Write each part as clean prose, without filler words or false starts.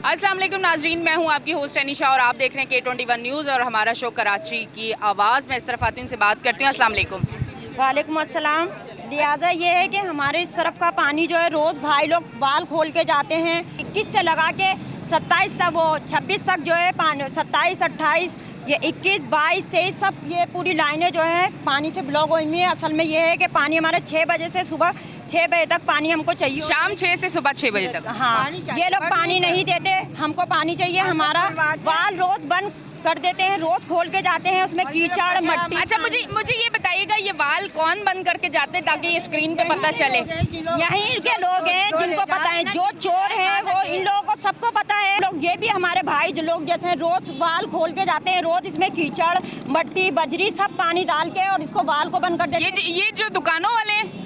अस्सलाम वालेकुम नाजरीन, मैं हूं आपकी होस्ट अनीशा और आप देख रहे हैं K21 न्यूज़ और हमारा शो कराची की आवाज़। मैं इस तरफ आती हूँ, उनसे बात करती हूँ। अस्सलाम वालेकुम। वालेकुम अस्सलाम। लिहाजा ये है कि हमारे इस तरफ का पानी जो है रोज़ भाई लोग वाल खोल के जाते हैं। 21 से लगा के 27 तक, वो 26 तक जो है पानी, 27, 28, ये 21, 22, 23 सब ये पूरी लाइनें जो है पानी से ब्लॉक हुई हुई है। असल में ये है कि पानी हमारे 6 बजे से सुबह 6 बजे तक पानी हमको चाहिए, शाम 6 से सुबह 6 बजे तक। हाँ, ये लोग पानी नहीं देते, हमको पानी चाहिए। हमारा वाल रोज़ बंद कर देते हैं, रोज़ खोल के जाते हैं, उसमें कीचड़ मट्टी। अच्छा, मुझे ये बताइएगा, ये वाल कौन बंद करके जाते हैं ताकि ये स्क्रीन पे पता चले? यहीं के लोग हैं जिनको पता है, जो चोर हैं वो इन लोगों को सबको पता है। लोग ये भी हमारे भाई जो लोग जैसे रोज वाल खोल के जाते हैं, रोज इसमें कीचड़ मट्टी बजरी सब पानी डाल के और इसको वाल को बंद कर देते हैं। ये जो दुकानों वाले हैं?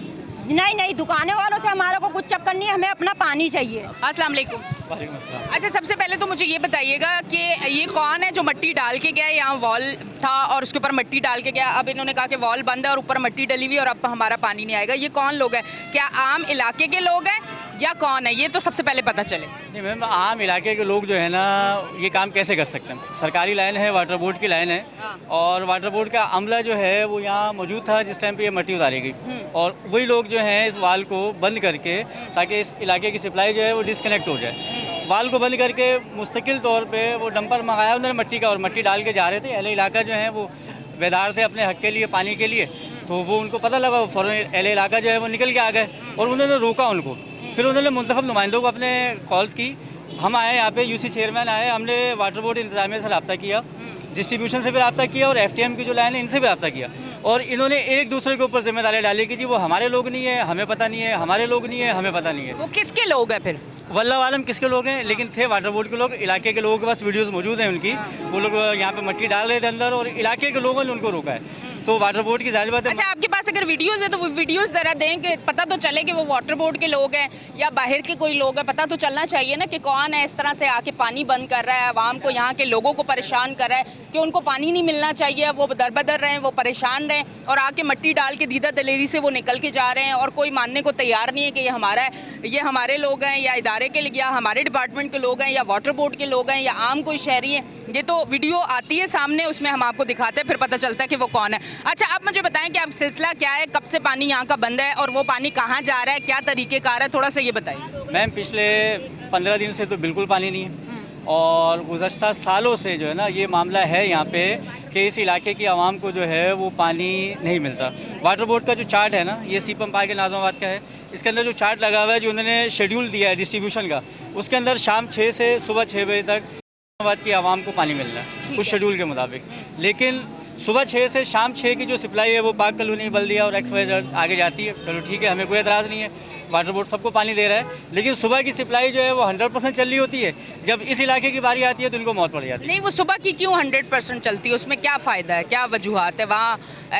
नहीं, दुकानों वालों से हमारा को कुछ चक्कर नहीं, हमें अपना पानी चाहिए। अस्सलाम वालेकुम। वालेकुम अस्सलाम। अच्छा, सबसे पहले तो मुझे ये बताइएगा कि ये कौन है जो मट्टी डाल के गया? यहाँ वॉल था और उसके ऊपर मट्टी डाल के गया, अब इन्होंने कहा कि वॉल बंद है और ऊपर मट्टी डली हुई और अब हमारा पानी नहीं आएगा। ये कौन लोग हैं? क्या आम इलाके के लोग हैं या कौन है? ये तो सबसे पहले पता चले। नहीं मैम, आम इलाके के लोग जो है ना ये काम कैसे कर सकते हैं? सरकारी लाइन है, वाटर बोर्ड की लाइन है और वाटर बोर्ड का अमला जो है वो यहाँ मौजूद था जिस टाइम पे ये मट्टी उतारी गई और वही लोग जो हैं इस वाल को बंद करके, ताकि इस इलाके की सप्लाई जो है वो डिसकनेक्ट हो जाए, वाल को बंद करके मुस्तकिल तौर पे वो डंपर मंगाया उन्होंने मट्टी का और मट्टी डाल के जा रहे थे। अहले इलाका जो है वो बेदार थे अपने हक के लिए, पानी के लिए, तो वो उनको पता लगा, फ़ौरन अहले इलाका जो है वो निकल के आ गए और उन्होंने रोका उनको। फिर उन्होंने मुंतखब नुमाइंदों को अपने कॉल्स की, हम आए यहाँ पे, यूसी चेयरमैन आए, हमने वाटर बोर्ड इंतजामिया से रब्ता किया, डिस्ट्रीब्यूशन से भी रब्ता किया और FTM की जो लाइन है इनसे भी रब्ता किया और इन्होंने एक दूसरे के ऊपर जिम्मेदारी डाली कि जी वो हमारे लोग नहीं है, हमें पता नहीं है, हमारे लोग नहीं है, हमें पता नहीं है। वो किसके लोग हैं फिर? वल्लाह आलम किसके लोग हैं, लेकिन थे वाटर बोर्ड के लोग। इलाके के लोगों के पास वीडियोस मौजूद हैं उनकी, वो लोग यहाँ पे मट्टी डाल रहे थे अंदर और इलाके के लोगों ने उनको रोका है, तो वाटर बोर्ड की जाहिर बात है। अच्छा, आपके पास अगर वीडियोस है तो वो वीडियोस जरा दें कि पता तो चले कि वो वाटर बोर्ड के लोग हैं या बाहर के कोई लोग हैं। पता तो चलना चाहिए ना कि कौन है इस तरह से आके पानी बंद कर रहा है, आवाम को, यहाँ के लोगों को परेशान कर रहा है कि उनको पानी नहीं मिलना चाहिए, वो दरबदर रहे हैं, वो परेशान रहे और आके मट्टी डाल के दीदा दलेरी से वो निकल के जा रहे हैं और कोई मानने को तैयार नहीं है कि ये हमारा है, ये हमारे लोग हैं या इदारे के या हमारे डिपार्टमेंट के लोग हैं या वाटर बोर्ड के लोग हैं या आम कोई शहरी है। ये तो वीडियो आती है सामने, उसमें हम आपको दिखाते हैं, फिर पता चलता है कि वो कौन है। अच्छा, आप मुझे बताएं कि अब सिलसिला क्या है, कब से पानी यहाँ का बंद है और वो पानी कहाँ जा रहा है, क्या तरीक़ेकार है, थोड़ा सा ये बताइए। मैम, पिछले 15 दिन से तो बिल्कुल पानी नहीं है और गुज़श्ता सालों से जो है ना ये मामला है यहाँ पे कि इस इलाके की आवाम को जो है वो पानी नहीं मिलता। वाटर बोर्ड का जो चार्ट है ना, ये सी पंप आगे नाज़माबाद का है, इसके अंदर जो चार्ट लगा हुआ है, जो उन्होंने शेड्यूल दिया है डिस्ट्रीब्यूशन का, उसके अंदर शाम 6 से सुबह 6 बजे तक नाज़माबाद की आवाम को पानी मिलना है उस शेड्यूल के मुताबिक। लेकिन सुबह 6 से शाम 6 की जो सप्लाई है वो पाक कॉलोनी, बल्दिया और XYZ आगे जाती है। चलो ठीक है, हमें कोई एतराज़ नहीं है, वाटर बोर्ड सबको पानी दे रहा है, लेकिन सुबह की सप्लाई जो है वो 100% चल रही होती है। जब इस इलाके की बारी आती है तो इनको मौत पड़ जाती है। नहीं, वो सुबह की क्यों 100% चलती है? उसमें क्या फ़ायदा है, क्या वजूहत है? वहाँ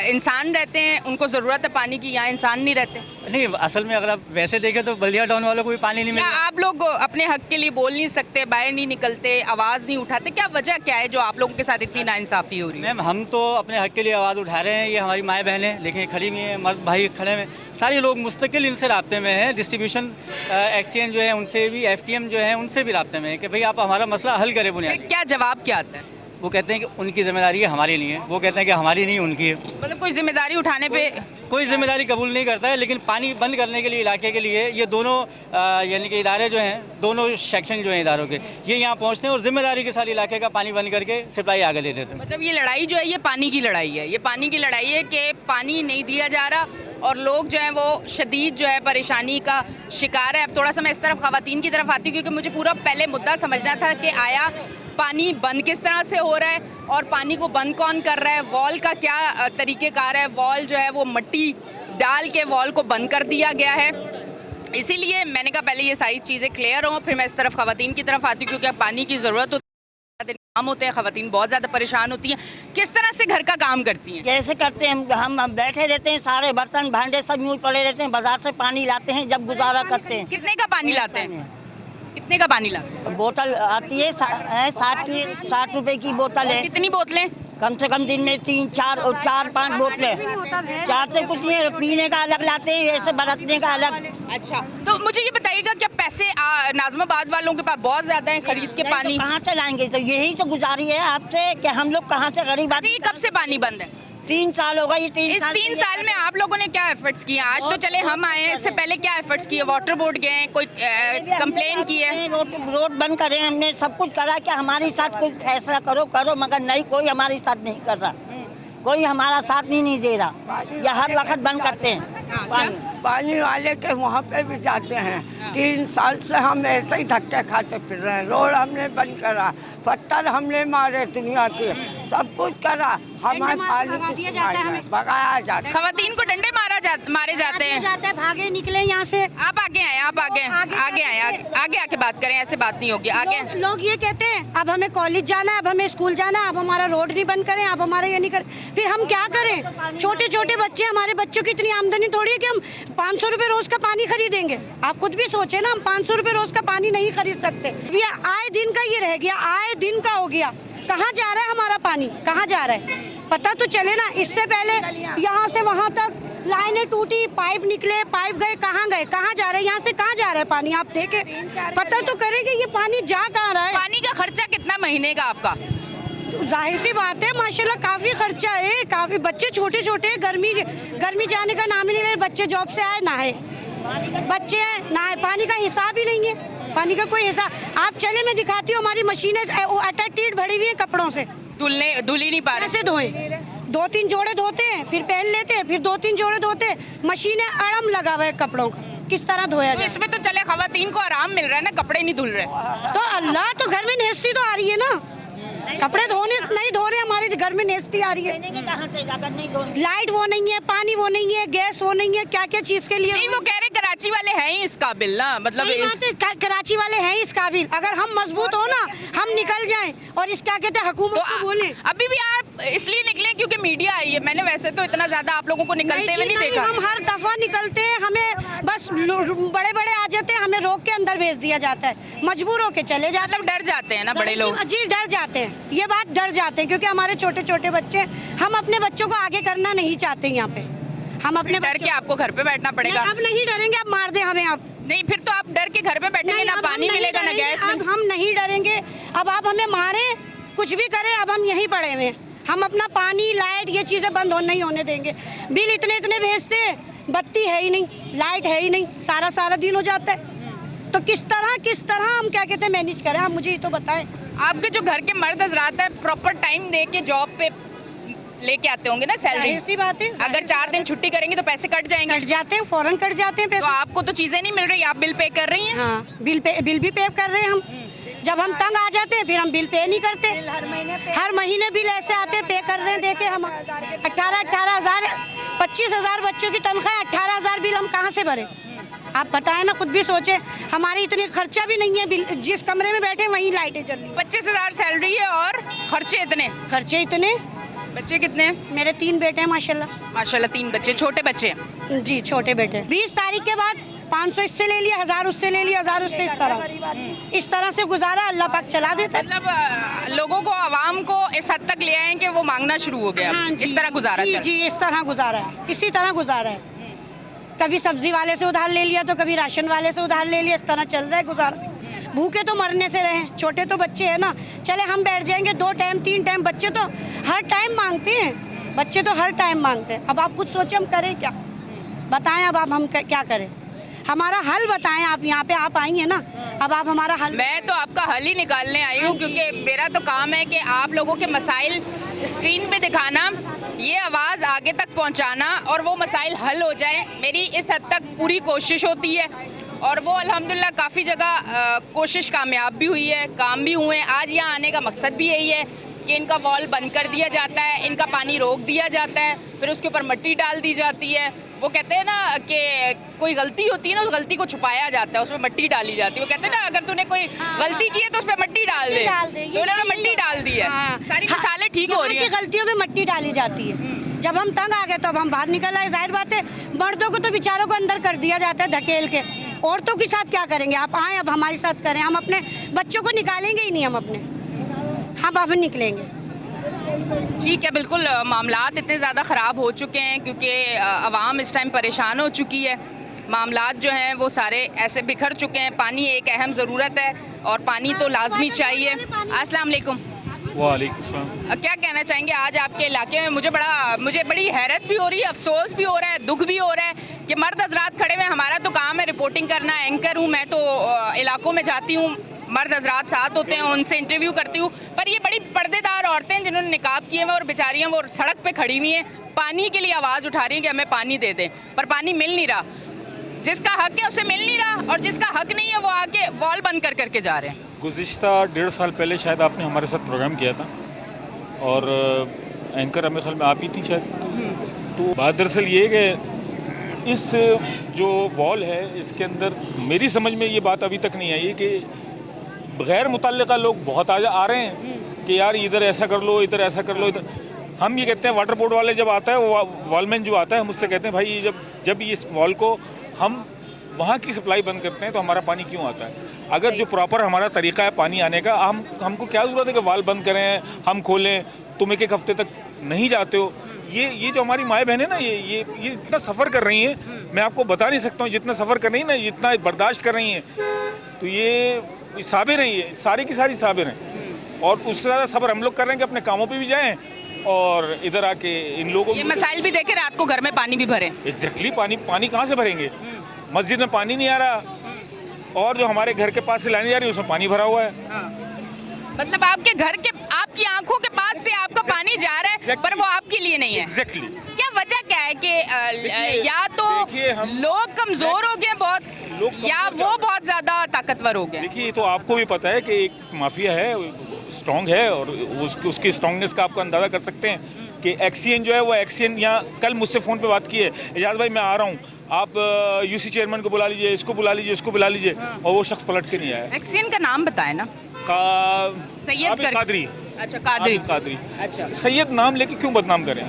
इंसान रहते हैं, उनको ज़रूरत है पानी की, यहाँ इंसान नहीं रहते? नहीं, असल में अगर आप वैसे देखें तो बल्दिया टाउन वालों को भी पानी नहीं मिलता। आप लोग अपने हक के लिए बोल नहीं सकते, बाहर नहीं निकलते, आवाज़ नहीं उठाते? क्या वजह क्या है जो आप लोगों के साथ इतनी नाइंसाफ़ी हो रही है? मैम, हम तो अपने हक के लिए आवाज़ उठा रहे हैं, ये हमारी माएँ बहनें देखें खड़ी हुई हैं, मर्द भाई खड़े हैं, सारे लोग मुस्तकिल इनसे राब्ते में हैं। डिस्ट्रीब्यूशन एक्सचेंज जो है उनसे भी, FTM जो है उनसे भी राब्ते में है कि भाई आप हमारा मसला हल करें बुनियादी। क्या जवाब क्या आता है? वो कहते हैं कि उनकी जिम्मेदारी है, हमारी नहीं है। वो कहते हैं कि हमारी नहीं, उनकी है। मतलब कोई जिम्मेदारी उठाने पे कोई जिम्मेदारी कबूल नहीं करता है, लेकिन पानी बंद करने के लिए इलाके के लिए ये दोनों यानी कि इदारे जो हैं, दोनों सेक्शन जो हैं इदारों के, ये यहाँ पहुँचते हैं और जिम्मेदारी के साथ इलाके का पानी बंद करके सप्लाई आगे दे देते हैं। मतलब ये लड़ाई जो है ये पानी की लड़ाई है, ये पानी की लड़ाई है कि पानी नहीं दिया जा रहा और लोग जो हैं वो शदीद जो है परेशानी का शिकार है। अब थोड़ा सा मैं इस तरफ ख़वातीन की तरफ आती हूँ क्योंकि मुझे पूरा पहले मुद्दा समझना था कि आया पानी बंद किस तरह से हो रहा है और पानी को बंद कौन कर रहा है, वॉल का क्या तरीक़ेकार है। वॉल जो है वो मट्टी डाल के वॉल को बंद कर दिया गया है, इसीलिए मैंने कहा पहले ये सारी चीज़ें क्लियर हों, फिर मैं इस तरफ ख़वातीन की तरफ आती हूँ क्योंकि पानी की ज़रूरत काम होते हैं, ख़वातीन बहुत ज़्यादा परेशान होती हैं। किस तरह से घर का काम करती हैं? कैसे करते हैं हम बैठे रहते हैं, सारे बर्तन भांडे सब यूँ पड़े रहते हैं, बाजार से पानी लाते हैं जब गुजारा करते हैं। कितने का पानी लाते हैं? कितने का पानी लाते हैं? बोतल आती है 60 रुपए की बोतल है। कितनी बोतलें? कम से कम दिन में 3, 4 और 4-5 बोतलें। 4 से कुछ नहीं, पीने का अलग लाते हैं, ऐसे बरतने का अलग। अच्छा, तो मुझे ये बताइएगा, क्या पैसे नाजमाबाद वालों के पास बहुत ज्यादा है खरीद के पानी? कहाँ से लाएंगे? तो यही तो गुजारी है आपसे कि हम लोग कहाँ से गरीब अच्छा, ये कब से पानी बंद है? 3 साल होगा ये 3 इस 3 साल में आप लोगों ने क्या एफर्ट्स किए? आज तो चले हम आए हैं, इससे पहले क्या एफर्ट्स किए? वाटर बोर्ड गए हैं, कोई कंप्लेन की है? रोड बंद करे, हमने सब कुछ करा कि हमारे साथ कोई फैसला करो, मगर नहीं, कोई हमारे साथ नहीं कर रहा, कोई हमारा साथ नहीं दे रहा। या हर वक्त बंद करते हैं। पानी वाले के वहाँ पे भी जाते हैं। 3 साल से हम ऐसे ही धक्के खाते फिर रहे हैं। रोड हमने बंद करा, पत्थर हमने मारे दुनिया के, सब कुछ करा, हमारे पानी भगाया जाता है। खवातीन को डंडे मारे जाते हैं। भागे निकले यहाँ से। आप आगे आए, आप आगे आके बात करें, ऐसे बात नहीं होगी। आगे लोग ये कहते हैं अब हमें कॉलेज जाना है, अब हमें स्कूल जाना है, अब हमारा रोड नहीं बंद करें, अब हमारा ये नहीं करें। फिर हम क्या करें? छोटे छोटे बच्चे, हमारे बच्चों की इतनी आमदनी थोड़ी है कि हम 500 रुपए रोज का पानी खरीदेंगे। आप खुद भी सोचे ना, हम 500 रुपए रोज का पानी नहीं खरीद सकते। ये आए दिन का ये रह गया, आए दिन का हो गया। कहाँ जा रहा है हमारा पानी, कहाँ जा रहा है पता तो चले ना। इससे पहले यहाँ से वहाँ तक लाइनें टूटी, पाइप निकले, पाइप गए, कहाँ जा रहे हैं? यहाँ से कहाँ जा रहा है पानी? आप देखे, पता तो करेंगे ये पानी जा कहाँ रहा है। पानी का खर्चा कितना महीने का आपका? तो जाहिर सी बात है, माशाल्लाह काफी खर्चा है, काफी। बच्चे छोटे छोटे, गर्मी जाने का नाम ही नहीं ले, बच्चे जॉब से आए ना है, बच्चे हैं ना है, पानी का हिसाब ही नहीं है, पानी का कोई हिसाब। आप चले, मैं दिखाती हूँ, हमारी मशीनें अटैटीड भरी हुई है कपड़ों से, धुल ही नहीं पा रहे। कैसे धोए? 2-3 जोड़े धोते हैं, फिर पहन लेते हैं, फिर 2-3 जोड़े धोते हैं, मशीनें अड़म लगा हुआ है कपड़ों का, किस तरह धोया जाए? इसमें तो चले खवातीन को आराम मिल रहा है ना, कपड़े नहीं धुल रहे। तो अल्लाह, तो घर में नेस्ती तो आ रही है ना, कपड़े धोने नहीं धो रहे, हमारे घर में नेस्ती आ रही है। लाइट वो नहीं है, पानी वो नहीं है, गैस वो नहीं है, क्या क्या चीज के लिए नहीं। वो कह रहे कराची वाले हैं ही इस काबिल ना, मतलब कराची वाले हैं इस काबिल। अगर हम मजबूत हो ना, हम निकल जाएं और इस क्या कहते हैं हुकूमत को बोले। अभी भी आप इसलिए निकले क्योंकि मीडिया आई है। मैंने वैसे तो इतना ज्यादा आप लोगों को निकलते हुए नहीं देखा। हम हर दफा निकलते हैं, हमें बस बड़े बड़े आ जाते हैं, हमें रोक के अंदर भेज दिया जाता है, मजबूर होके चले जाते हैं। मतलब डर जाते हैं ना बड़े लोग? जी डर जाते हैं, ये बात डर जाते हैं, क्योंकि हमारे छोटे छोटे बच्चे, हम अपने बच्चों को आगे करना नहीं चाहते यहाँ पे। हम अपने डर के आपको घर पे बैठना पड़ेगा? अब नहीं डरेंगे, अब मार दे हमें। अब नहीं, फिर तो आप डर के घर पे बैठेंगे ना, पानी मिलेगा ना गैस। अब हम नहीं डरेंगे, अब आप हमें मारे कुछ भी करें, अब हम यहीं पड़े हुए। हम अपना पानी, लाइट, ये चीजें बंद नहीं होने देंगे। बिल इतने भेजते, बत्ती है ही नहीं, लाइट है ही नहीं, सारा दिन हो जाता है। तो किस तरह हम क्या कहते हैं मैनेज करें? आप मुझे ये तो बताएं। आपके जो घर के मर्द हजरात है, प्रॉपर टाइम दे के जॉब पे लेके आते होंगे ना सैलरी? ऐसी बात है, अगर 4 दिन छुट्टी करेंगे तो पैसे कट जाएंगे। कट जाते हैं, फौरन कट जाते हैं पैसे। तो आपको तो चीजें नहीं मिल रही, आप बिल पे कर रही हैं? हाँ, बिल भी पे कर रहे हैं हम। जब हम तंग आ जाते हैं, फिर हम बिल पे नहीं करते। हर महीने बिल ऐसे आते हैं, पे कर रहे हैं। देखे हम 18 हजार, 25 हजार बच्चों की तनख्वाह, 18 हजार बिल हम कहाँ से भरे? आप बताएं ना, खुद भी सोचे, हमारी इतनी खर्चा भी नहीं है। बिल, जिस कमरे में बैठे वहीं लाइटें चल रही। 25 हजार सैलरी है और खर्चे इतने। बच्चे कितने हैं? मेरे 3 बेटे हैं माशाल्लाह। 3 बच्चे, छोटे बच्चे हैं? जी छोटे बेटे। 20 तारीख के बाद 500 इससे ले लिया, 1000 उससे ले लिया, 1000 उससे, इस तरह से गुजारा अल्लाह पाक चला देता है। मतलब लोगों को, आवाम को इस हद तक ले आए कि वो मांगना शुरू हो गया। हाँ, इस तरह गुजारा जी, इस तरह गुजारा है, इसी तरह गुजारा है। कभी सब्जी वाले से उधार ले लिया, तो कभी राशन वाले से उधार ले लिया, इस तरह चल रहा है गुजारा। भूखे तो मरने से रहे, छोटे तो बच्चे हैं ना, चले हम बैठ जाएंगे 2 टाइम 3 टाइम, बच्चे तो हर टाइम मांगते हैं, बच्चे तो हर टाइम मांगते हैं। अब आप कुछ सोचे, हम करें क्या? बताएं अब हम क्या करें? हमारा हल बताएं। आप यहाँ पे आप आई हैं ना, अब आप हमारा हल। मैं तो आपका हल ही निकालने आई हूँ, क्योंकि मेरा तो काम है कि आप लोगों के मसाइल स्क्रीन पे दिखाना, ये आवाज़ आगे तक पहुँचाना और वो मसाइल हल हो जाए। मेरी इस हद तक पूरी कोशिश होती है और वो अल्हम्दुलिल्लाह काफ़ी जगह कोशिश कामयाब भी हुई है, काम भी हुए हैं। आज यहाँ आने का मकसद भी यही है कि इनका वॉल बंद कर दिया जाता है, इनका पानी रोक दिया जाता है, फिर उसके ऊपर मिट्टी डाल दी जाती है। वो कहते हैं ना कि कोई गलती होती है ना, उस गलती को छुपाया जाता है, उसमें मिट्टी डाली जाती है। वो कहते हैं ना, अगर तूने कोई गलती की है तो उसमें मिट्टी डाल दे, तो उन्होंने मिट्टी डाल दी है। सारी मसाले ठीक हो रही है, गलतियों में मिट्टी डाली जाती है। जब हम तंग आ गए तो अब हम बाहर निकल आए। जाहिर बात है, मर्दों को तो बेचारों को अंदर कर दिया जाता है धकेल के, औरतों के साथ क्या करेंगे? आप आए, अब हमारे साथ करें। हम अपने बच्चों को निकालेंगे ही नहीं, हम अब निकलेंगे। ठीक है, बिल्कुल मामलात इतने ज़्यादा ख़राब हो चुके हैं क्योंकि आवाम इस टाइम परेशान हो चुकी है। मामलात जो हैं वो सारे ऐसे बिखर चुके हैं। पानी एक अहम ज़रूरत है और पानी तो लाजमी चाहिए। अस्सलाम वालेकुम। वालेकुम सलाम। क्या कहना चाहेंगे आज आपके इलाके में? मुझे बड़ी हैरत भी हो रही है, अफसोस भी हो रहा है, दुख भी हो रहा है कि मर्द हजरात खड़े हुए। हमारा तो काम है रिपोर्टिंग करना, एंकर हूँ मैं, तो इलाकों में जाती हूँ, मर्द हजरात साथ होते हैं, उनसे इंटरव्यू करती हूँ। पर ये बड़ी पर्देदार औरतें हैं जिन्होंने निकाब किए हुए और बेचारियाँ वो सड़क पे खड़ी हुई हैं, पानी के लिए आवाज़ उठा रही हैं कि हमें पानी दे दें, पर पानी मिल नहीं रहा। जिसका हक है उसे मिल नहीं रहा और जिसका हक नहीं है वो आके वॉल बंद कर करके जा रहे हैं। गुज़िश्ता 1.5 साल पहले शायद आपने हमारे साथ प्रोग्राम किया था और एंकर मेरे ख्याल में आप ही थी शायद। तो बात दरअसल ये है कि इस जो वॉल है इसके अंदर मेरी समझ में ये बात अभी तक नहीं आई कि गैर मुतल्लिका लोग बहुत आ रहे हैं कि यार इधर ऐसा कर लो, इधर ऐसा कर लो, इधर। हम ये कहते हैं, वाटर बोर्ड वाले जब आता है, वो वॉलमैन जो आता है, मुझसे कहते हैं भाई जब इस वॉल को हम वहाँ की सप्लाई बंद करते हैं तो हमारा पानी क्यों आता है? अगर जो प्रॉपर हमारा तरीका है पानी आने का, हमको क्या ज़रूरत है कि वॉल बंद करें, हम खोलें, तुम एक हफ्ते तक नहीं जाते हो। ये जो हमारी माएँ बहनें ना ये इतना सफ़र कर रही हैं, मैं आपको बता नहीं सकता हूँ, जितना सफ़र कर रही हैं ना, जितना बर्दाश्त कर रही हैं, तो ये साबिर हैं, ये सारी की सारी साबिर हैं। और उससे ज़्यादा सफ़र हम लोग कर रहे हैं कि अपने कामों पे भी जाएं और इधर आके इन लोगों ये मसाइल भी देखे, रात को घर में पानी भी भरे। एग्जैक्टली पानी कहाँ से भरेंगे? मस्जिद में पानी नहीं आ रहा और जो हमारे घर के पास से लाने जा रही है उसमें पानी भरा हुआ है। मतलब आपके घर के, आपकी आंखों के पास से आपका पानी जा रहा है, पर वो आपके लिए नहीं है। एग्जैक्टली। क्या वजह क्या है कि या तो लोग कमजोर हो गए बहुत, या वो बहुत ज्यादा ताकतवर हो गए? देखिए, तो आपको भी पता है कि एक माफिया है, स्ट्रॉन्ग है, और उसकी स्ट्रॉन्गनेस का आपको अंदाजा कर सकते हैं कि एक्सीएन जो है वो एक्सीएन, यहाँ कल मुझसे फ़ोन पे बात की है, एजाज भाई मैं आ रहा हूँ, आप यूसी चेयरमैन को बुला लीजिए, इसको बुला लीजिए, इसको बुला लीजिए, और वो शख्स पलट के नहीं आया। एक्सीएन का नाम बताए ना। सैयद कादरी। अच्छा, कादरी। अच्छा, सैयद नाम लेके क्यों बदनाम करें?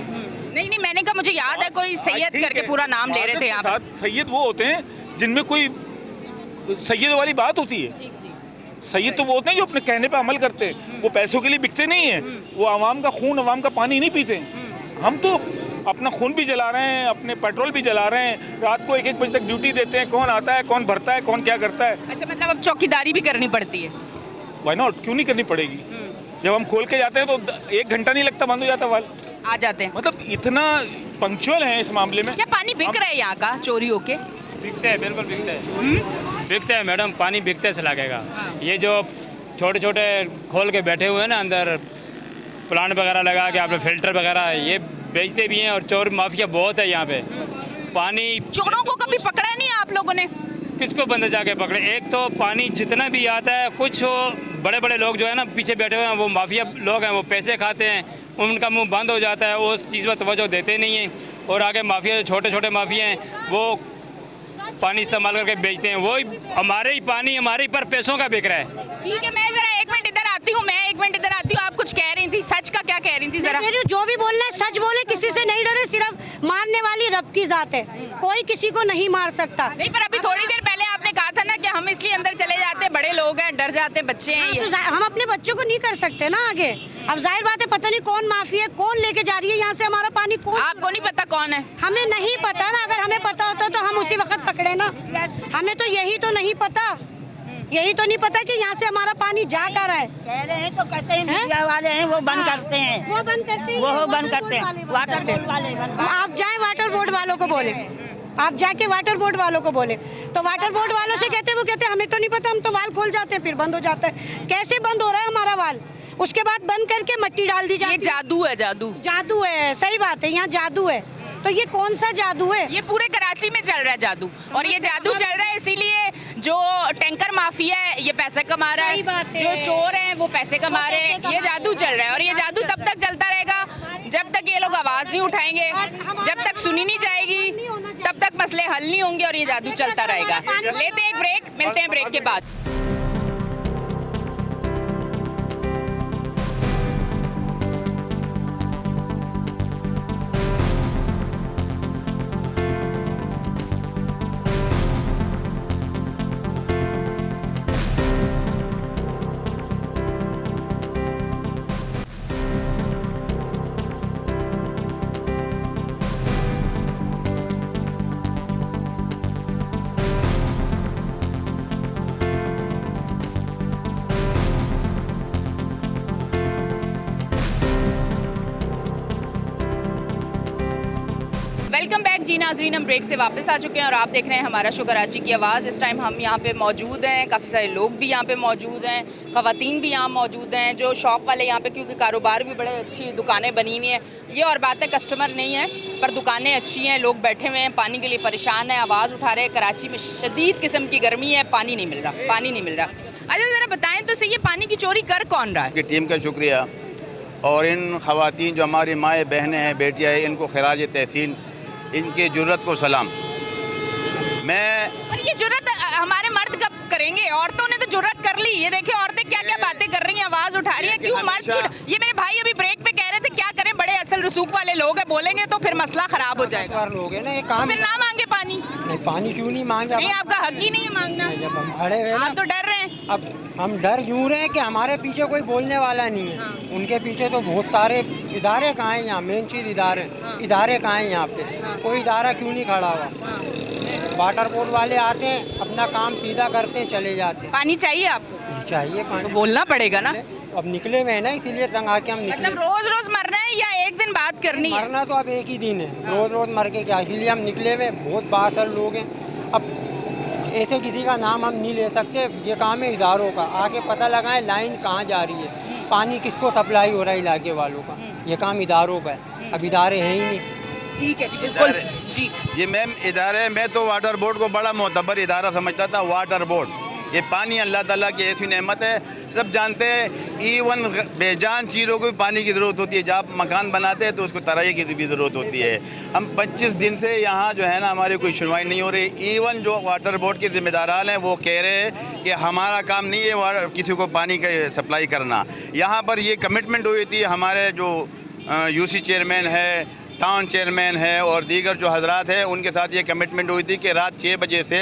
नहीं, मैंने कहा मुझे याद है कोई सैयद करके पूरा नाम ले रहे थे यहाँ। सैयद वो होते हैं जिनमें कोई सैयद वाली बात होती है। सैयद तो वो होते हैं जो अपने कहने पे अमल करते हैं, वो पैसों के लिए बिकते नहीं है, वो आवाम का खून, आवाम का पानी नहीं पीते। हम तो अपना खून भी जला रहे हैं, अपने पेट्रोल भी जला रहे हैं, रात को 1-1 बजे तक ड्यूटी देते हैं, कौन आता है, कौन भरता है, कौन क्या करता है। अच्छा, मतलब अब चौकीदारी भी करनी पड़ती है? व्हाई नॉट, क्यों नहीं करनी पड़ेगी? जब हम खोल के जाते हैं तो 1 घंटा नहीं लगता, बंद हो जाता वाल, आ जाते हैं। मतलब इतना पंक्चुअल है इस मामले में। क्या पानी बिक रहा है यहाँ का चोरी होके? बिकते हैं, बिल्कुल बिकते हैं, बिकते हैं मैडम, पानी बिकते से लगेगा। ये जो छोटे छोटे खोल के बैठे हुए हैं ना अंदर, प्लांट वगैरह लगा के आपने फिल्टर वगैरह, ये बेचते भी हैं और चोर माफिया बहुत है यहाँ पे। पानी चोरों को कभी पकड़ा नहीं आप लोगों ने? किसको बंद जाके पकड़े? एक तो पानी जितना भी आता है, कुछ बड़े बड़े लोग जो है ना पीछे बैठे हुए हैं, वो माफिया लोग हैं, वो पैसे खाते हैं, उनका मुंह बंद हो जाता है, उस चीज़ पर तवज्जो देते नहीं हैं। और आगे माफिया, छोटे छोटे माफिया हैं, वो पानी इस्तेमाल करके बेचते हैं, वो हमारे ही पानी हमारे ही पर पैसों का बिक रहा है। ठीक है, मैं जरा 1 मिनट इधर आती हूँ, आप कुछ कह रही थी, सच का क्या कह रही थी जरा? जो भी बोलना है सच बोले, किसी से नहीं डरे, सिर्फ मारने वाली रब की जात है, कोई किसी को नहीं मार सकता। नहीं, पर अभी थोड़ी देर पहले आपने कहा था ना कि हम इसलिए अंदर चले जाते हैं, बड़े लोग हैं, डर जाते हैं, बच्चे हैं ये। तो हम अपने बच्चों को नहीं कर सकते ना आगे। अब जाहिर बात है, पता नहीं कौन माफिया, कौन लेके जा रही है यहाँ से हमारा पानी, कौन? आपको नहीं पता कौन है? हमें नहीं पता ना, अगर हमें पता होता तो हम उसी वक्त पकड़े ना। हमें तो यही तो नहीं पता, यही तो नहीं पता कि यहाँ से हमारा पानी जा कर रहा है। कह रहे हैं तो कहते हैं, मीडिया वाले हैं वो बंद करते हैं, वो बंद करते हैं, वो बंद करते हैं, वाटर बोर्ड वाले बंद। आप जाए वाटर बोर्ड वालों को बोले, आप जाके वाटर बोर्ड वालों को बोले, तो वाटर बोर्ड वालों से कहते हैं, वो कहते हैं हमें तो नहीं पता, हम तो वाल खोल जाते हैं फिर बंद हो जाता है। कैसे बंद हो रहा है हमारा वाल? उसके बाद बंद करके मिट्टी डाल दी जाती है। ये जादू है, जादू है, सही बात है, यहाँ जादू है। तो ये कौन सा जादू है? ये पूरे कराची में चल रहा है जादू, और ये जादू चल रहा है इसीलिए जो टैंकर माफिया है ये पैसे कमा रहा है, जो चोर हैं वो पैसे कमा रहे हैं, ये जादू चल रहा है। और ये जादू तब तक चलता रहेगा जब तक ये लोग आवाज नहीं उठाएंगे, जब तक सुनी नहीं जाएगी, तब तक मसले हल नहीं होंगे और ये जादू चलता रहेगा। लेते हैं एक ब्रेक, मिलते हैं ब्रेक के बाद। नाजरीन, हम ब्रेक से वापस आ चुके हैं और आप देख रहे हैं हमारा शो कराची की आवाज़। इस टाइम हम यहाँ पे मौजूद हैं, काफ़ी सारे लोग भी यहाँ पे मौजूद हैं, ख़वातीन भी यहाँ मौजूद हैं, जो शॉप वाले यहाँ पे, क्योंकि कारोबार भी बड़े अच्छी दुकानें बनी हुई हैं। ये और बात है, कस्टमर नहीं है पर दुकानें अच्छी हैं, लोग बैठे हुए हैं, पानी के लिए परेशान हैं, आवाज़ उठा रहे हैं। कराची में शदीद किस्म की गर्मी है, पानी नहीं मिल रहा। अच्छा ज़रा बताएँ तो सही, ये पानी की चोरी कर कौन रहा है? की टीम का शुक्रिया और इन ख़वातीन जो हमारी माएँ बहनें हैं, बेटियाँ हैं, इनको खिराज तहसीन, इनकी जुर्रत को सलाम। पर ये जुर्रत हमारे मर्द कब करेंगे? औरतों ने तो जुर्रत कर ली। ये देखिए औरतें क्या क्या बातें कर रही हैं, आवाज़ उठा रही हैं, क्यों मर्द क्यों? ये मेरे भाई अभी ब्रेक पे कह रहे थे, क्या करें, बड़े असल रसूख वाले लोग हैं, बोलेंगे तो फिर मसला ख़राब हो जाएगा। लोग हैं ना, ये काम फिर ना मांगे पानी। नहीं, पानी क्यों नहीं मांगे? नहीं, आपका हक ही नहीं है मांगना। जब हम खड़े हुए ना, आप तो डर रहे हैं। अब हम डर यूँ रहे हैं कि हमारे पीछे कोई बोलने वाला नहीं है। उनके पीछे तो बहुत सारे इदारे कहाँ हैं यहाँ, मेन चीज़ इदारे कहाँ हैं यहाँ पे? कोई इदारा क्यों नहीं खड़ा हुआ? वाटर बोर्ड वाले आते हैं, अपना काम सीधा करते हैं, चले जाते हैं। पानी चाहिए आपको? चाहिए पानी, तो बोलना पड़ेगा ना। अब निकले हुए हैं ना, इसीलिए तंग आके हम निकले। मतलब रोज मरना है या एक दिन बात करनी है? मरना तो अब एक ही दिन है, रोज मर के क्या, इसीलिए हम निकले हुए। बहुत बासर लोग हैं, अब ऐसे किसी का नाम हम नहीं ले सकते। ये काम है इदारों का, आके पता लगाएं लाइन कहाँ जा रही है, पानी किसको सप्लाई हो रहा है इलाके वालों का। ये काम इदारों का है, अब इदारे हैं ही नहीं। ठीक है जी, बिल्कुल जी। ये मैम इदारे, मैं तो वाटर बोर्ड को बड़ा मोतबर इदारा समझता था। वाटर बोर्ड, ये पानी अल्लाह ताला की ऐसी नेमत है, सब जानते हैं। ईवन बेजान चीज़ों को भी पानी की ज़रूरत होती है। जब आप मकान बनाते हैं तो उसको तराई की भी ज़रूरत होती है। हम 25 दिन से यहाँ जो है ना, हमारी कोई सुनवाई नहीं हो रही। ईवन जो वाटर बोर्ड के ज़िम्मेदारान हैं वो कह रहे हैं कि हमारा काम नहीं है किसी को पानी का सप्लाई करना। यहाँ पर ये कमिटमेंट हुई थी, हमारे जो यूसी चेयरमैन है, टाउन चेयरमैन है और दीगर जो हजरात हैं, उनके साथ ये कमिटमेंट हुई थी कि रात 6 बजे से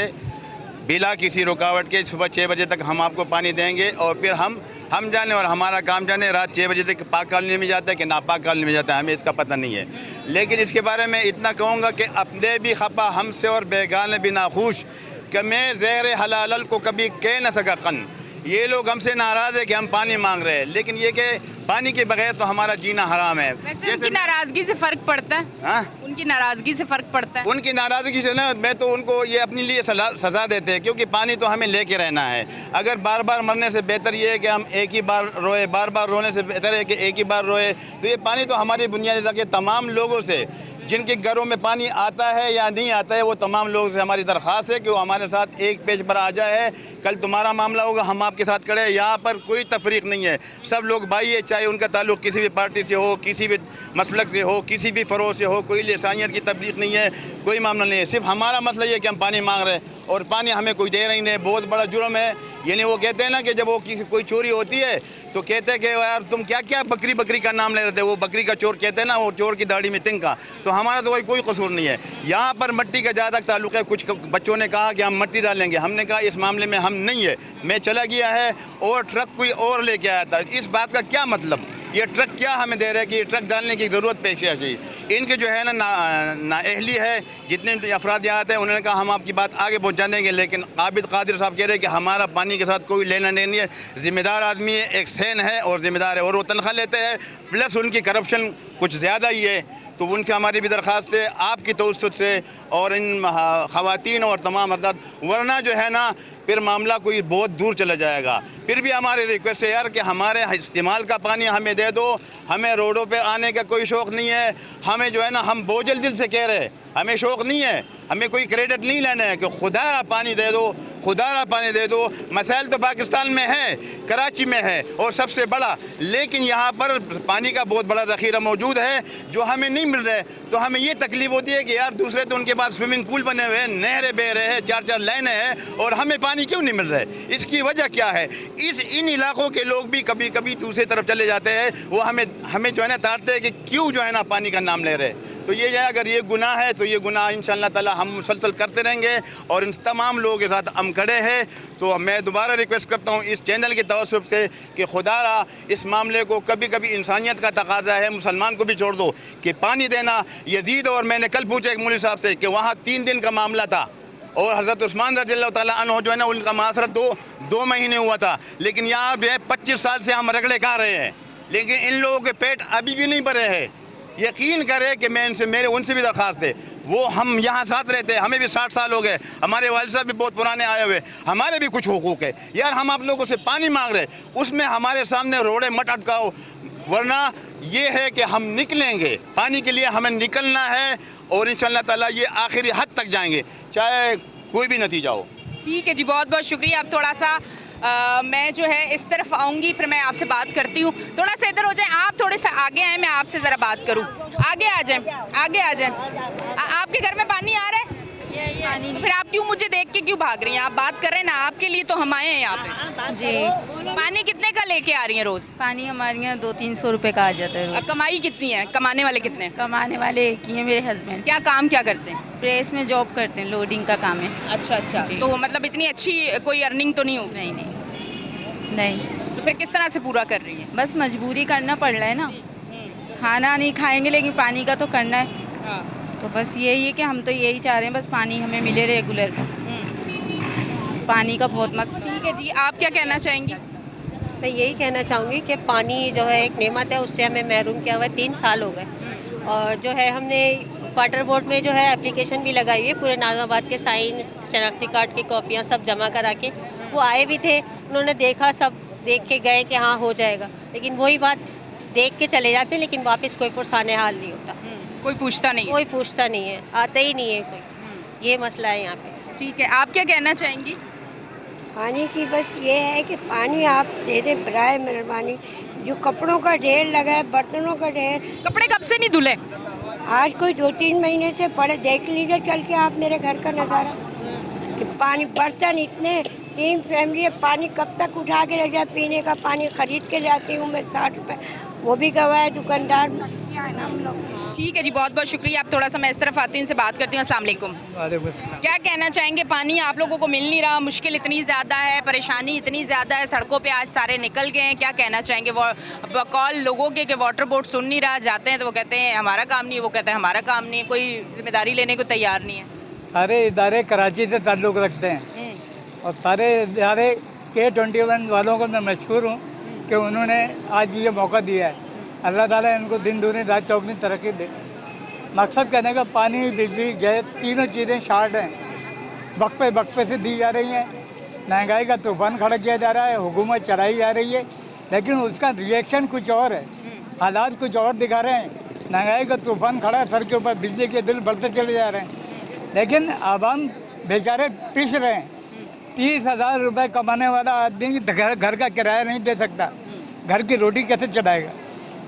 बिला किसी रुकावट के सुबह 6 बजे तक हम आपको पानी देंगे। और फिर हम जाने और हमारा काम जाने, रात 6 बजे तक पाक कॉलोनी में जाता है कि नापाक कॉलोनी में जाता है, हमें इसका पता नहीं है। लेकिन इसके बारे में इतना कहूँगा कि अपने भी खपा हमसे और बेगाने भी नाखुश कि मैं ज़ेर हलाल को कभी कह न सका कन। ये लोग हमसे नाराज़ है कि हम पानी मांग रहे हैं, लेकिन ये कि पानी के बगैर तो हमारा जीना हराम है। वैसे उनकी नाराज़गी से फ़र्क पड़ता है? हाँ, उनकी नाराज़गी से फ़र्क पड़ता है। उनकी नाराज़गी से ना, मैं तो उनको ये अपने लिए सज़ा देते हैं, क्योंकि पानी तो हमें लेके रहना है। अगर बार बार मरने से बेहतर ये है कि हम एक ही बार रोए, बार बार रोने से बेहतर है कि एक ही बार रोए। तो ये पानी तो हमारी बुनियादी तक तमाम लोगों से, जिनके घरों में पानी आता है या नहीं आता है, वो तमाम लोगों से हमारी दरख्वास्त है कि वो हमारे साथ एक पेज पर आ जाए। कल तुम्हारा मामला होगा, हम आपके साथ खड़े हैं। यहाँ पर कोई तफरीक नहीं है, सब लोग भाई है, चाहे उनका ताल्लुक़ किसी भी पार्टी से हो, किसी भी मसलक से हो, किसी भी फ़रोग़ से हो, कोई लिसानियत की तबलीग नहीं है, कोई मामला नहीं है। सिर्फ हमारा मसला ये है कि हम पानी मांग रहे हैं और पानी हमें कोई दे रही नहीं। बहुत बड़ा जुर्म है। यानी वो कहते हैं ना कि जब वो कोई चोरी होती है तो कहते हैं कि यार तुम क्या क्या बकरी का नाम ले रहे थे, वो बकरी का चोर कहते हैं ना, वो चोर की दाढ़ी में तिनका। तो हमारा तो कोई कसूर नहीं है। यहाँ पर मिट्टी का ज़्यादा ताल्लुक़ है। कुछ बच्चों ने कहा कि हम मिट्टी डालेंगे, हमने कहा इस मामले में हम नहीं है। मैं चला गया है और ट्रक कोई और लेके आया था। इस बात का क्या मतलब? ये ट्रक क्या हमें दे रहा है कि ये ट्रक डालने की ज़रूरत पेश आई? इनके जो है ना नाअहली है। जितने अफराद यहाँ आते हैं उन्होंने कहा हम आपकी बात आगे पहुँचा देंगे, लेकिन आबिद कादिर साहब कह रहे हैं कि हमारा पानी के साथ कोई लेना देना नहीं है। ज़िम्मेदार आदमी है, एक सैन है और ज़िम्मेदार है, और वो तनख्वाह लेते हैं, प्लस उनकी करप्शन कुछ ज़्यादा ही है। तो उनसे हमारी भी दरख्वास्त है आपकी तवज्जुह से और इन ख़वातीन और तमाम अफराद, वरना जो है ना फिर मामला कोई बहुत दूर चला जाएगा। फिर भी हमारी रिक्वेस्ट है यार कि हमारे इस्तेमाल का पानी हमें दे दो। हमें रोडों पे आने का कोई शौक़ नहीं है। हमें जो है ना, हम बोझल दिल से कह रहे हैं, हमें शौक़ नहीं है, हमें कोई क्रेडिट नहीं लेना है कि खुदा पानी दे दो, खुदा पानी दे दो। मसाइल तो पाकिस्तान में है, कराची में है और सबसे बड़ा, लेकिन यहाँ पर पानी का बहुत बड़ा ज़ख़ीरा मौजूद है जो हमें नहीं मिल रहा है। तो हमें ये तकलीफ़ होती है कि यार दूसरे तो उनके पास स्विमिंग पूल बने हुए हैं, नहरें बह रहे हैं, 4-4 लाइनें हैं, और हमें पानी क्यों नहीं मिल रहा है? इसकी वजह क्या है? इन इलाक़ों के लोग भी कभी कभी दूसरी तरफ चले जाते हैं, वो हमें जो है ना ताड़ते हैं कि क्यों जो है ना पानी का नाम ले रहे हैं। तो ये है, अगर ये गुनाह है तो ये गुनाह इंशाअल्लाह ताला हम मुसलसल करते रहेंगे और इन तमाम लोगों के साथ हम खड़े हैं। तो मैं दोबारा रिक्वेस्ट करता हूँ इस चैनल की तवज्जुह से कि खुदारा इस मामले को, कभी कभी इंसानियत का तकाजा है, मुसलमान को भी छोड़ दो, कि पानी देना यजीद। और मैंने कल पूछा एक मौलवी साहब से कि वहाँ 3 दिन का मामला था और हज़रत उस्मान रज़ियल्लाहु ताला अन्हु जो है ना, उनका मासरत 2 महीने हुआ था, लेकिन यहाँ जो है 25 साल से हम रगड़े खा रहे हैं, लेकिन इन लोगों के पेट अभी भी नहीं भरे हैं। यकीन करें कि मैं उनसे भी दरख्वास्त है, वो हम यहाँ साथ रहते हैं, हमें भी 60 साल हो गए, हमारे वालिद साहब भी बहुत पुराने आए हुए, हमारे भी कुछ हुकूक है यार। हम आप लोगों से पानी मांग रहे, उसमें हमारे सामने रोड़े मत अटकाओ, वरना ये है कि हम निकलेंगे पानी के लिए, हमें निकलना है और इंशाअल्लाह ताला ये आखिरी हद तक जाएंगे, चाहे कोई भी नतीजा हो। ठीक है जी, बहुत बहुत शुक्रिया। अब थोड़ा सा मैं जो है इस तरफ आऊँगी, फिर मैं आपसे बात करती हूँ। थोड़ा सा इधर हो जाएं, आप थोड़े से आगे आएँ, मैं आपसे ज़रा बात करूँ। आगे आ जाएं, आगे आ जाएं। आपके घर में पानी आ रहा है? पानी फिर आप क्यों मुझे देख के क्यों भाग रही हैं? आप बात कर रहे हैं ना, आपके लिए तो हम आए हैं यहाँ पे जी। पानी कितने का लेके आ रही हैं रोज़? पानी हमारे यहाँ 200-300 रुपए का आ जाता है रोज। कमाई कितनी है? कमाने वाले कितने हैं? कमाने वाले एक ही है, मेरे हस्बैंड। क्या काम क्या करते हैं? प्रेस में जॉब करते हैं, लोडिंग का काम है। अच्छा अच्छा, तो मतलब इतनी अच्छी कोई अर्निंग तो नहीं हो? नहीं नहीं नहीं। तो फिर किस तरह से पूरा कर रही है? बस मजबूरी करना पड़ रहा है ना, खाना नहीं खाएंगे लेकिन पानी का तो करना है। तो बस यही है कि हम तो यही चाह रहे हैं, बस पानी हमें मिले रेगुलर। पानी का बहुत मस्त। ठीक है जी, आप क्या कहना चाहेंगी? मैं यही कहना चाहूँगी कि पानी जो है एक नेमत है, उससे हमें महरूम किया हुआ है। 3 साल हो गए और जो है हमने वाटर बोर्ड में जो है एप्लीकेशन भी लगाई हुई है, पूरे नाज़ाबाद के साइन, शनाख्ती कार्ड की कॉपियाँ सब जमा करा के वो आए भी थे, उन्होंने देखा, सब देख के गए कि हाँ हो जाएगा, लेकिन वही बात देख के चले जाते हैं, लेकिन वापस कोई पुरसाने हाल नहीं होता, कोई पूछता नहीं, कोई पूछता नहीं है, आता ही नहीं है कोई। ये मसला है यहाँ पे। ठीक है, आप क्या कहना चाहेंगी? पानी की बस ये है कि पानी आप दे दे बराए मेहरबानी। जो कपड़ों का ढेर लगा है, बर्तनों का ढेर। कपड़े कब से नहीं धुले? आज कोई 2-3 महीने से पड़े। देख लीजिए चल के आप मेरे घर का नज़ारा कि पानी, बर्तन इतने, 3 फैमिली है, पानी कब तक उठा के रख जाए। पीने का पानी ख़रीद के जाती हूँ मैं 60 रुपये, वो भी गवाह है दुकानदार हम लोग। ठीक है जी, बहुत बहुत शुक्रिया। आप थोड़ा सा मैं इस तरफ आती हूँ, इनसे बात करती हूँ। अस्सलाम वालेकुम। क्या कहना चाहेंगे? पानी आप लोगों को मिल नहीं रहा, मुश्किल इतनी ज़्यादा है, परेशानी इतनी ज़्यादा है, सड़कों पे आज सारे निकल गए हैं। क्या कहना चाहेंगे? वो कॉल लोगों के कि वाटर बोर्ड सुन नहीं रहा, जाते हैं तो वो कहते हैं हमारा काम नहीं है, वो कहते हैं हमारा काम नहीं है, कोई जिम्मेदारी लेने को तैयार नहीं है। सारे इदारे कराची से ताल्लुक़ रखते हैं और सारे इदारे K21 वालों को मैं मशहूर हूँ कि उन्होंने आज ये मौका दिया है। अल्लाह ताला इनको दिन दूनी रात चौगनी तरक्की दे। मकसद कहने का पानी, बिजली, गैस, तीनों चीज़ें शार्ट हैं, वक्त पे से दी जा रही हैं। महंगाई का तूफान खड़ा किया जा रहा है, हुकूमत चलाई जा रही है, लेकिन उसका रिएक्शन कुछ और है, हालात कुछ और दिखा रहे हैं। महंगाई का तूफान खड़ा है सर के ऊपर, बिजली के बिल बढ़ते चले जा रहे हैं, लेकिन आवाम बेचारे पिस रहे हैं। 30,000 रुपये कमाने वाला आदमी घर का किराया नहीं दे सकता, घर की रोटी कैसे चलाएगा?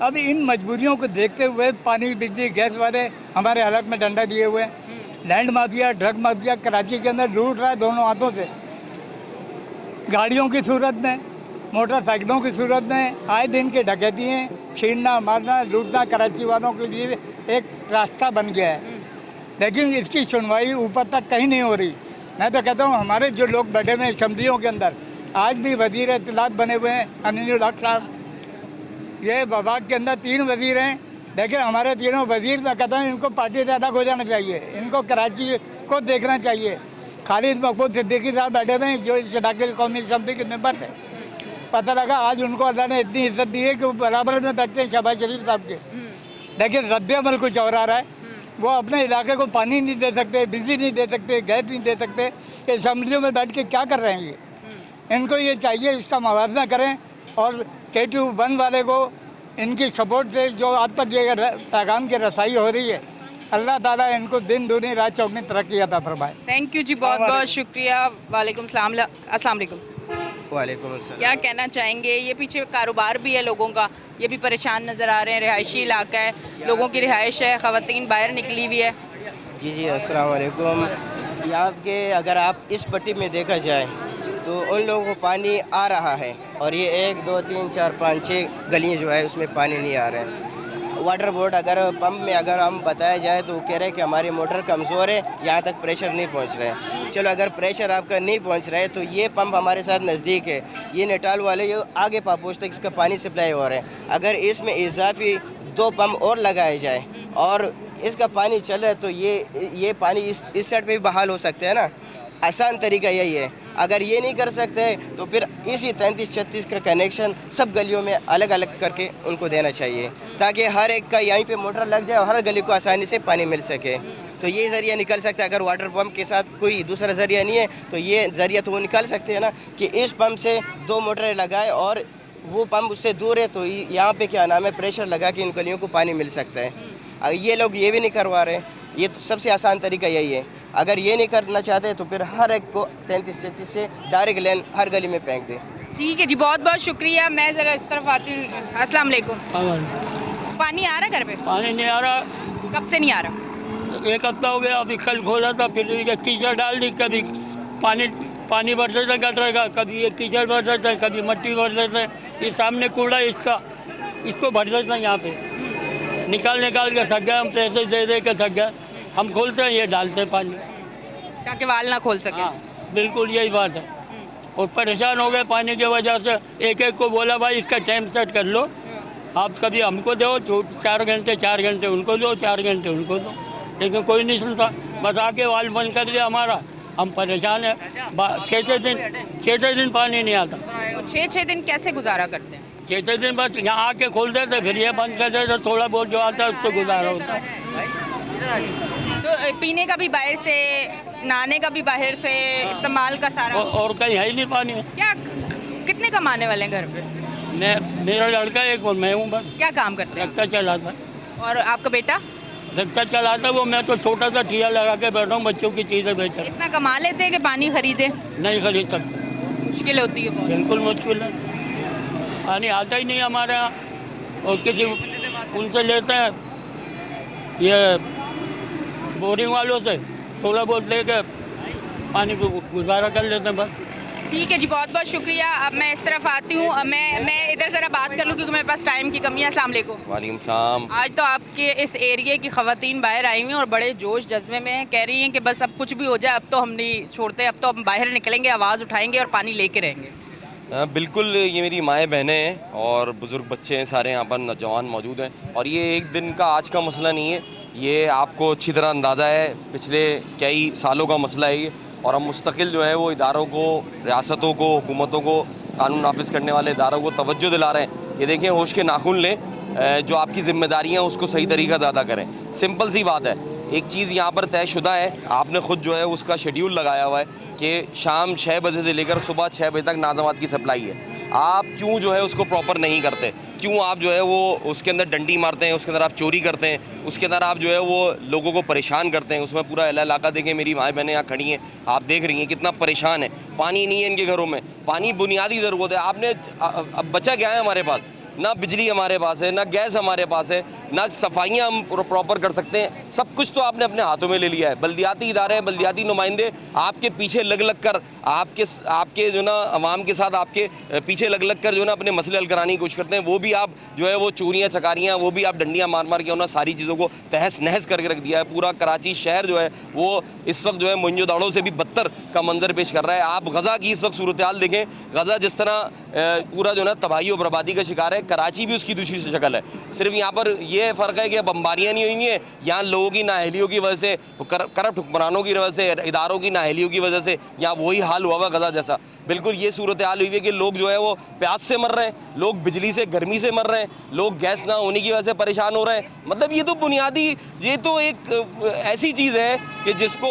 अब इन मजबूरियों को देखते हुए पानी, बिजली, गैस वाले हमारे हालत में डंडा दिए हुए हैं। Land mafia, drug mafia Karachi के अंदर लूट रहा है दोनों हाथों से, गाड़ियों की सूरत में, मोटरसाइकिलों की सूरत में। आए दिन की डकैतियाँ, छीनना, मारना, लूटना कराची वालों के लिए एक रास्ता बन गया है, लेकिन इसकी सुनवाई ऊपर तक कहीं नहीं हो रही। मैं तो कहता हूँ हमारे जो लोग बैठे हुए हैं असम्बलियों के अंदर, आज भी वज़ीर इत्तलात बने हुए हैं अनिल हक साहब, ये विभाग के अंदर 3 वज़ीर हैं, लेकिन हमारे तीनों वज़ीर, मैं कहता हूँ इनको पार्टी से अलग हो जाना चाहिए, इनको कराची को देखना चाहिए। खालिद महमूद सिद्दीकी साहब बैठे हुए हैं जो इस इलाके के कौमी असम्बली के मेंबर थे। पता लगा आज उनको अल्लाह ने इतनी इज्जत दी है कि वो बराबर में बैठते हैं शहबाज शरीफ साहब के, लेकिन रद्द-ए-अमल कुछ और आ रहा है। वो अपने इलाके को पानी नहीं दे सकते, बिजली नहीं दे सकते, गैस नहीं दे सकते, असम्बलियों में बैठ के क्या कर रहे हैं ये? इनको ये चाहिए इसका मुआवजा करें, और K21 वाले को इनकी सपोर्ट से जो आज तक ये पैगाम की रसाई हो रही है, अल्लाह ताला इनको दिन दूनी रात चौगनी तरक्की अता फरमाए। थैंक यू जी, बहुत बहुत शुक्रिया। वालेकुम सलाम। अस्सलाम वालेकुम। वालेकुम अस्सलाम। क्या कहना चाहेंगे? ये पीछे कारोबार भी है लोगों का, ये भी परेशान नज़र आ रहे हैं, रिहायशी इलाका है, लोगों की रिहाइश है, ख़वातीन बाहर निकली हुई है। जी अस्सलाम वालेकुम। यहाँ के अगर आप इस पट्टी में देखा जाए तो उन लोगों को पानी आ रहा है, और ये 1, 2, 3, 4, 5, 6 गलियाँ जो है उसमें पानी नहीं आ रहा है। वाटर बोर्ड अगर पंप में अगर हम बताया जाए तो वो कह रहे हैं कि हमारी मोटर कमज़ोर है, यहाँ तक प्रेशर नहीं पहुँच रहा है। चलो अगर प्रेशर आपका नहीं पहुँच रहा है तो ये पंप हमारे साथ नज़दीक है, ये नेटाल वाले ये आगे पापोश तक इसका पानी सप्लाई हो रहा है। अगर इसमें इजाफी 2 पंप और लगाए जाए और इसका पानी चल रहा है तो ये पानी इस साइड पे भी बहाल हो सकता है ना। आसान तरीका यही है। अगर ये नहीं कर सकते तो फिर इसी 33-36 का कनेक्शन सब गलियों में अलग अलग करके उनको देना चाहिए, ताकि हर एक का यहीं पे मोटर लग जाए और हर गली को आसानी से पानी मिल सके। तो ये ज़रिया निकल सकता है। अगर वाटर पम्प के साथ कोई दूसरा ज़रिया नहीं है तो ये ज़रिया तो वो निकाल सकते हैं ना, कि इस पम्प से 2 मोटरें लगाए और वो पम्प उससे दूर है तो यहाँ पे क्या नाम है प्रेशर लगा के इन गलियों को पानी मिल सकता है। ये लोग ये भी नहीं करवा रहे। ये तो सबसे आसान तरीका यही है। अगर ये नहीं करना चाहते तो फिर हर एक को 33-33 से डायरेक्ट लेन हर गली में फेंक दें। ठीक है जी, बहुत बहुत शुक्रिया। मैं ज़रा इस तरफ आती हूँ। अस्सलाम वालेकुम। पानी आ रहा है घर पे? पानी नहीं आ रहा। कब से नहीं आ रहा? 1 हफ्ता हो गया। अभी कल खोला था, फिर ये कीचड़ डाल दी। कभी पानी भर देता गटर का, कभी ये कीचड़ भर देता है, कभी मिट्टी भर देता है। ये सामने कूड़ा इसको भर देता है यहाँ पे। निकाल के थक गए हम, पैसे दे के थक गए। हम खोलते हैं, ये डालते हैं पानी ताकि वाल ना खोल सके। हाँ, बिल्कुल यही बात है। और परेशान हो गए पानी की वजह से। एक को बोला भाई इसका टाइम सेट कर लो, आप कभी हमको दो 4 घंटे उनको दो, 4 घंटे उनको दो, लेकिन कोई नहीं सुनता। बस आके वाल बंद कर दिया हमारा। हम परेशान हैं। 6 दिन पानी नहीं आता। 6 दिन कैसे गुजारा करते हैं? 6 दिन बस यहाँ आके खोल देते, फिर ये बंद कर देते। थोड़ा बहुत जो आता है उससे गुजारा होता है। तो पीने का भी बाहर से, नहाने का भी बाहर से, इस्तेमाल का सारा और कहीं है ही नहीं पानी। क्या कितने कमाने वाले हैं घर पे? मेरा लड़का एक और मैं हूँ बस। क्या काम करते हैं? रिक्शा चलाता। और आपका बेटा? रिक्शा चलाता वो। मैं तो छोटा सा ठिया लगा के बैठा हूँ, बच्चों की चीज़ें बेच रहा। इतना कमा लेते हैं कि पानी खरीदे? नहीं खरीद सकते, मुश्किल होती है बहुत। बिल्कुल मुश्किल है। पानी आता ही नहीं हमारे यहाँ। और किसी उनसे लेते हैं, ये बोरिंग वालों से थोड़ा बहुत लेके पानी को गुजारा कर लेते हैं बस। ठीक है जी, बहुत बहुत शुक्रिया। अब मैं इस तरफ आती हूँ। मैं इधर ज़रा बात कर लूँ क्योंकि मेरे पास टाइम की कमी है। अस्सलाम वालेकुम। वालेकुम सलाम। आज तो आपके इस एरिया की ख़वातीन बाहर आई हुई हैं और बड़े जोश जज्बे में हैं। कह रही हैं कि बस अब कुछ भी हो जाए, अब तो हम नहीं छोड़ते, अब तो हम बाहर निकलेंगे, आवाज़ उठाएंगे और पानी लेके रहेंगे। बिल्कुल, ये मेरी माएँ बहनें हैं और बुज़ुर्ग बच्चे हैं, सारे यहाँ पर नौजवान मौजूद हैं। और ये एक दिन का आज का मसला नहीं है, ये आपको अच्छी तरह अंदाज़ा है, पिछले कई सालों का मसला है ये। और हम मुस्तकिल जो है वो इदारों को, रियासतों को, हुकूमतों को, कानून नाफिज करने वाले इदारों को तवज्जो दिला रहे हैं कि देखें होश के नाखून लें, जो आपकी ज़िम्मेदारियाँ उसको सही तरीक़ा से अदा करें। सिंपल सी बात है। एक चीज़ यहाँ पर तयशुदा है, आपने ख़ुद जो है उसका शेड्यूल लगाया हुआ है कि शाम 6 बजे से लेकर सुबह 6 बजे तक नाज़मात की सप्लाई है। आप क्यों जो है उसको प्रॉपर नहीं करते? क्यों आप जो है वो उसके अंदर डंडी मारते हैं, उसके अंदर आप चोरी करते हैं, उसके अंदर आप जो है वो लोगों को परेशान करते हैं? उसमें पूरा इलाका देखें, मेरी माएँ बहनें यहाँ खड़ी हैं, आप देख रही हैं कितना परेशान है। पानी नहीं है इनके घरों में, पानी बुनियादी ज़रूरत है। आपने अब बचा क्या है हमारे पास? ना बिजली हमारे पास है, ना गैस हमारे पास है, ना सफाइयाँ हम प्रॉपर कर सकते हैं। सब कुछ तो आपने अपने हाथों में ले लिया है। बल्दियाती इदारे, बल्दियाती नुमाइंदे आपके पीछे लग कर आपके जो ना अवाम के साथ आपके पीछे लग कर जो ना अपने मसले हल कराने की कोशिश करते हैं। वो भी आप जो है वो चोरियाँ चकारियाँ, वो भी आप डंडियाँ मार के ना सारी चीज़ों को तहस नहस करके रख दिया है। पूरा कराची शहर जो है वो इस वक्त जो है मोहनजोदड़ो से भी बदतर का मंजर पेश कर रहा है। आप गज़ा की इस वक्त सूरत हाल देखें, गज़ा जिस तरह पूरा जो ना तबाही और बर्बादी का शिकार है, कराची भी उसकी दूसरी शक्ल है। सिर्फ यहाँ पर ये फ़र्क है कि बम्बारियाँ नहीं हुई हैं, यहाँ लोगों की नाअहलियों की वजह से, करप्ट हुक्मरानों की वजह से, इदारों की नाअहलियों की वजह से यहाँ वही हाल हुआ गज़ा जैसा। बिल्कुल ये सूरत हाल हुई है कि लोग जो है वो प्यास से मर रहे हैं, लोग बिजली से, गर्मी से मर रहे हैं, लोग गैस ना होने की वजह से परेशान हो रहे हैं। मतलब ये तो बुनियादी, ये तो एक ऐसी चीज़ है कि जिसको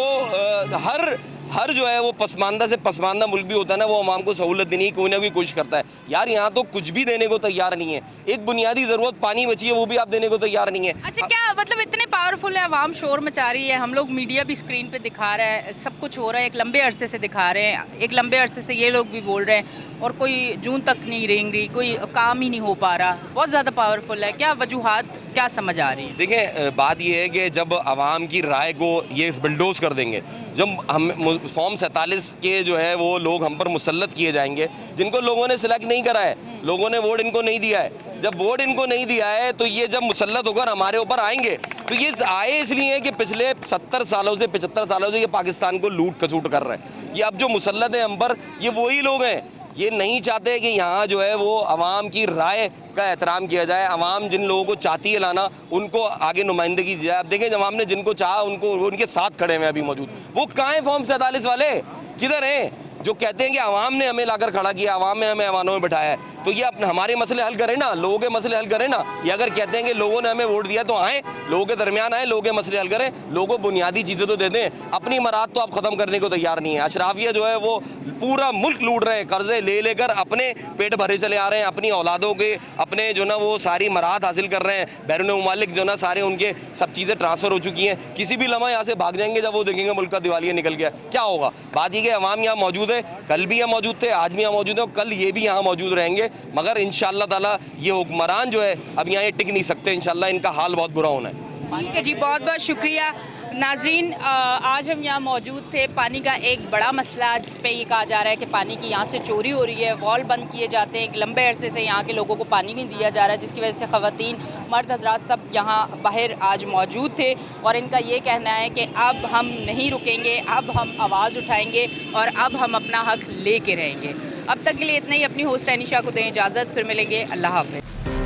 हर जो है वो पसमानदा से पसमानदा मुल्क भी होता है ना, वो अवाम को सहूलत देने की कोई ना कोई कोशिश करता है। यार यहाँ तो कुछ भी देने को तैयार नहीं है। एक बुनियादी ज़रूरत पानी बची है, वो भी आप देने को तैयार नहीं है। अच्छा, क्या मतलब इतने पावरफुल है, अवाम शोर मचा रही है, हम लोग मीडिया भी स्क्रीन पे दिखा रहा है, सब कुछ हो रहा है, एक लंबे अरसे से दिखा रहे हैं, एक लंबे अरसे से ये लोग भी बोल रहे हैं और कोई जून तक नहीं रेंग रही, कोई काम ही नहीं हो पा रहा, बहुत ज़्यादा पावरफुल है। क्या वजूहात, क्या समझ आ रही है? देखें, बात यह है कि जब आवाम की राय को ये बिल्डोज कर देंगे, जब हम फॉर्म 47 के जो है वो लोग हम पर मुसल्लत किए जाएंगे, जिनको लोगों ने सिलेक्ट नहीं करा है, लोगों ने वोट इनको नहीं दिया है, जब वोट इनको नहीं दिया है तो ये जब मुसल्लत होकर हमारे ऊपर आएंगे, तो ये आए इसलिए कि पिछले 70 सालों से 75 सालों से ये पाकिस्तान को लूट खसूट कर रहे हैं। ये अब जो मुसल्लत है हम पर, ये वही लोग हैं। ये नहीं चाहते कि यहाँ जो है वो अवाम की राय का एहतराम किया जाए। अवाम जिन लोगों को चाहती है लाना, उनको आगे नुमाइंदगी दी जाए। अब देखें, अवाम ने जिनको चाहा उनको उनके साथ खड़े हुए अभी मौजूद, वो कहाँ हैं? फॉर्म 47 वाले किधर हैं? जो कहते हैं कि आवाम ने हमें लाकर खड़ा किया, आवाम ने हमें ऐवानों में बैठाया है, तो ये अपने हमारे मसले हल करें ना, लोगों के मसले हल करें ना। ये अगर कहते हैं कि लोगों ने हमें वोट दिया तो आए, लोगों के दरमियान आए, लोगों के मसले हल करें, लोगों को बुनियादी चीज़ें तो दे दें। अपनी मराद तो आप ख़त्म करने को तैयार नहीं है। अशराफिया जो है वो पूरा मुल्क लूट रहे हैं, कर्जे ले लेकर अपने पेट भरे चले आ रहे हैं, अपनी औलादों के अपने जो ना वो सारी मराद हासिल कर रहे हैं। बैरून ममालिक जो ना सारे उनके सब चीज़ें ट्रांसफ़र हो चुकी हैं, किसी भी लम्हा यहाँ से भाग जाएंगे जब वो देखेंगे मुल्क का दिवालिया निकल गया, क्या होगा। बात ये कि अवाम यहाँ मौजूद है, कल भी यहाँ मौजूद थे, आज भी यहाँ मौजूद है और कल ये भी यहाँ मौजूद रहेंगे, मगर इंशाअल्लाह ताला ये हुक्मरान जो है अब यहाँ ये टिक नहीं सकते, इंशाअल्लाह इनका हाल बहुत बुरा होना है। ठीक है जी, बहुत बहुत शुक्रिया। नाज़रीन, आज हम यहाँ मौजूद थे। पानी का एक बड़ा मसला जिस पे ये कहा जा रहा है कि पानी की यहाँ से चोरी हो रही है, वॉल बंद किए जाते हैं, एक लंबे अरसे से यहाँ के लोगों को पानी नहीं दिया जा रहा है, जिसकी वजह से ख़वातीन मर्द हजरात सब यहाँ बाहर आज मौजूद थे और इनका ये कहना है कि अब हम नहीं रुकेंगे, अब हम आवाज़ उठाएँगे और अब हम अपना हक़ ले के रहेंगे। अब तक के लिए इतना ही। अपनी होस्ट अनिशा को दें इजाज़त, फिर मिलेंगे। अल्लाह हाफ़िज़।